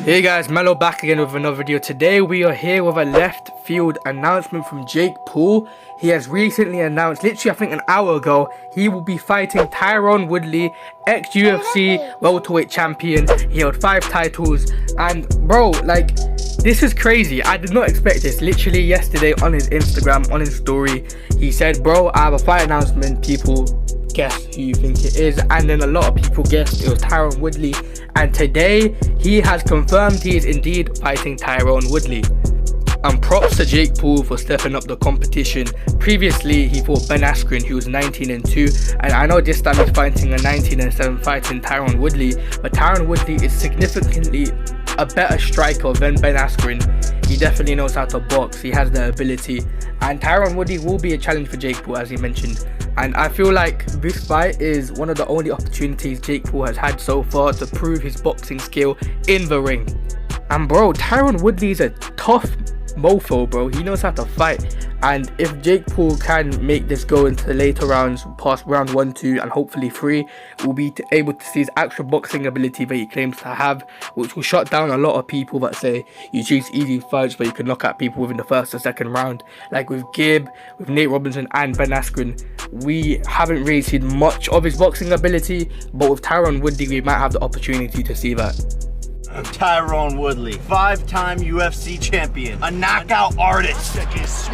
Hey guys, Mello back again with another video. Today we are here with a left field announcement from Jake Paul. He has recently announced, literally I think an hour ago, he will be fighting Tyron Woodley, ex-UFC welterweight champion. He held 5 titles, and bro, like, this is crazy. I did not expect this. Literally yesterday on his Instagram, on his story, he said, bro, I have a fight announcement. People, guess who you think it is? And then a lot of people guessed it was Tyron Woodley. And today, he has confirmed he is indeed fighting Tyron Woodley. And props to Jake Paul for stepping up the competition. Previously, he fought Ben Askren, who was 19-2. And I know this time he's fighting a 19-7 fighting Tyron Woodley. But Tyron Woodley is significantly a better striker than Ben Askren. He definitely knows how to box. He has the ability. And Tyron Woodley will be a challenge for Jake Paul, as he mentioned. And I feel like this fight is one of the only opportunities Jake Paul has had so far to prove his boxing skill in the ring. And bro, Tyron Woodley is a tough mofo, bro. He knows how to fight. And if Jake Paul can make this go into the later rounds, past round 1, 2 and hopefully 3, we'll be able to see his actual boxing ability that he claims to have, which will shut down a lot of people that say you choose easy fights where you can knock out people within the first or second round. Like with Gibb, with Nate Robinson and Ben Askren, we haven't really seen much of his boxing ability, but with Tyron Woodley we might have the opportunity to see that. Tyron Woodley, 5-time UFC champion, a knockout artist.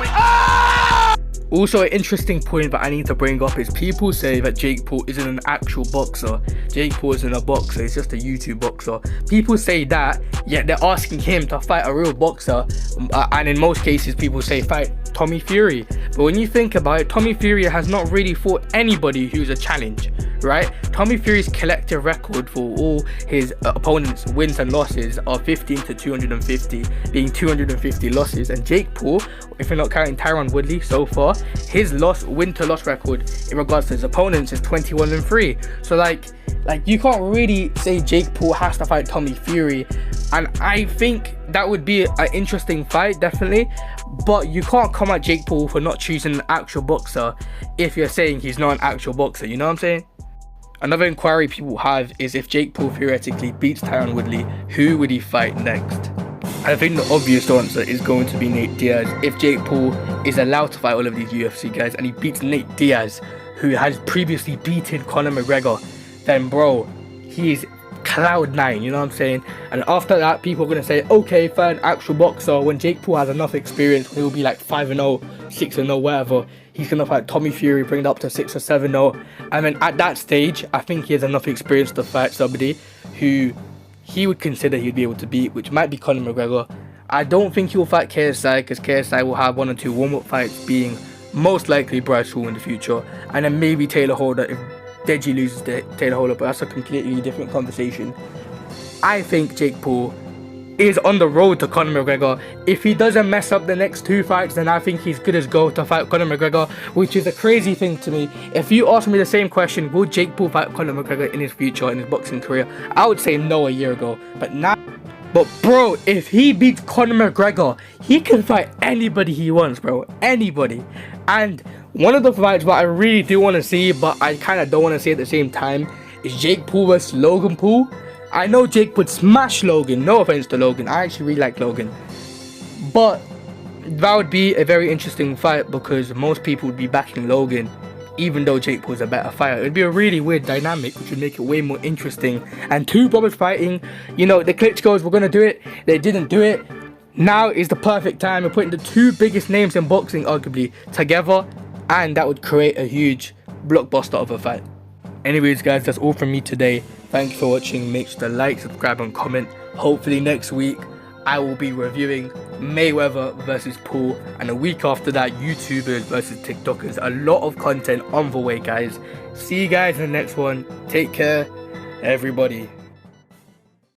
Ah! Also, an interesting point that I need to bring up is people say that Jake Paul isn't an actual boxer. Jake Paul isn't a boxer, he's just a YouTube boxer. People say that, yet they're asking him to fight a real boxer. And in most cases, people say fight Tommy Fury. But when you think about it, Tommy Fury has not really fought anybody who's a challenge, right? Tommy Fury's collective record for all his opponents' wins and losses are 15 to 250, being 250 losses. And Jake Paul, if you're not counting Tyron Woodley so far, his win to loss record in regards to his opponents is 21-3. So like you can't really say Jake Paul has to fight Tommy Fury, and I think that would be an interesting fight, definitely. But you can't come at Jake Paul for not choosing an actual boxer if you're saying he's not an actual boxer, you know what I'm saying? Another inquiry people have is if Jake Paul theoretically beats Tyron Woodley, who would he fight next? I think the obvious answer is going to be Nate Diaz. If Jake Paul is allowed to fight all of these UFC guys and he beats Nate Diaz, who has previously beaten Conor McGregor, then bro, he is cloud 9, you know what I'm saying? And after that, people are going to say, okay, fine, actual boxer. When Jake Paul has enough experience, he'll be like 5-0, 6-0, whatever. He's going to fight Tommy Fury, bring it up to 6 or 7-0. And then at that stage, I think he has enough experience to fight somebody who he would consider he'd be able to beat, which might be Conor McGregor. I don't think he'll fight KSI, because KSI will have 1 or 2 warm-up fights, being most likely Bryce Hall in the future. And then maybe Taylor Holder if Deji loses to Taylor Holder, but that's a completely different conversation. I think Jake Paul is on the road to Conor McGregor. If he doesn't mess up the next 2 fights, then I think he's good as gold to fight Conor McGregor, which is a crazy thing to me. If you ask me the same question, will Jake Paul fight Conor McGregor in his future, in his boxing career, I would say no a year ago. But now, bro, if he beats Conor McGregor, he can fight anybody he wants, bro. Anybody. And one of the fights that I really do want to see, but I kind of don't want to see at the same time, is Jake Paul vs Logan Paul. I know Jake would smash Logan, no offense to Logan, I actually really like Logan. But that would be a very interesting fight because most people would be backing Logan, even though Jake Paul's a better fighter. It would be a really weird dynamic, which would make it way more interesting. And 2 brothers fighting, you know, the Klitschko's were going to do it, they didn't do it. Now is the perfect time. We're putting the 2 biggest names in boxing, arguably, together, and that would create a huge blockbuster of a fight. Anyways guys, that's all from me today. Thanks for watching. Make sure to like, subscribe and comment. Hopefully next week I will be reviewing Mayweather versus Paul, and a week after that YouTubers versus TikTokers. A lot of content on the way guys. See you guys in the next one. Take care everybody.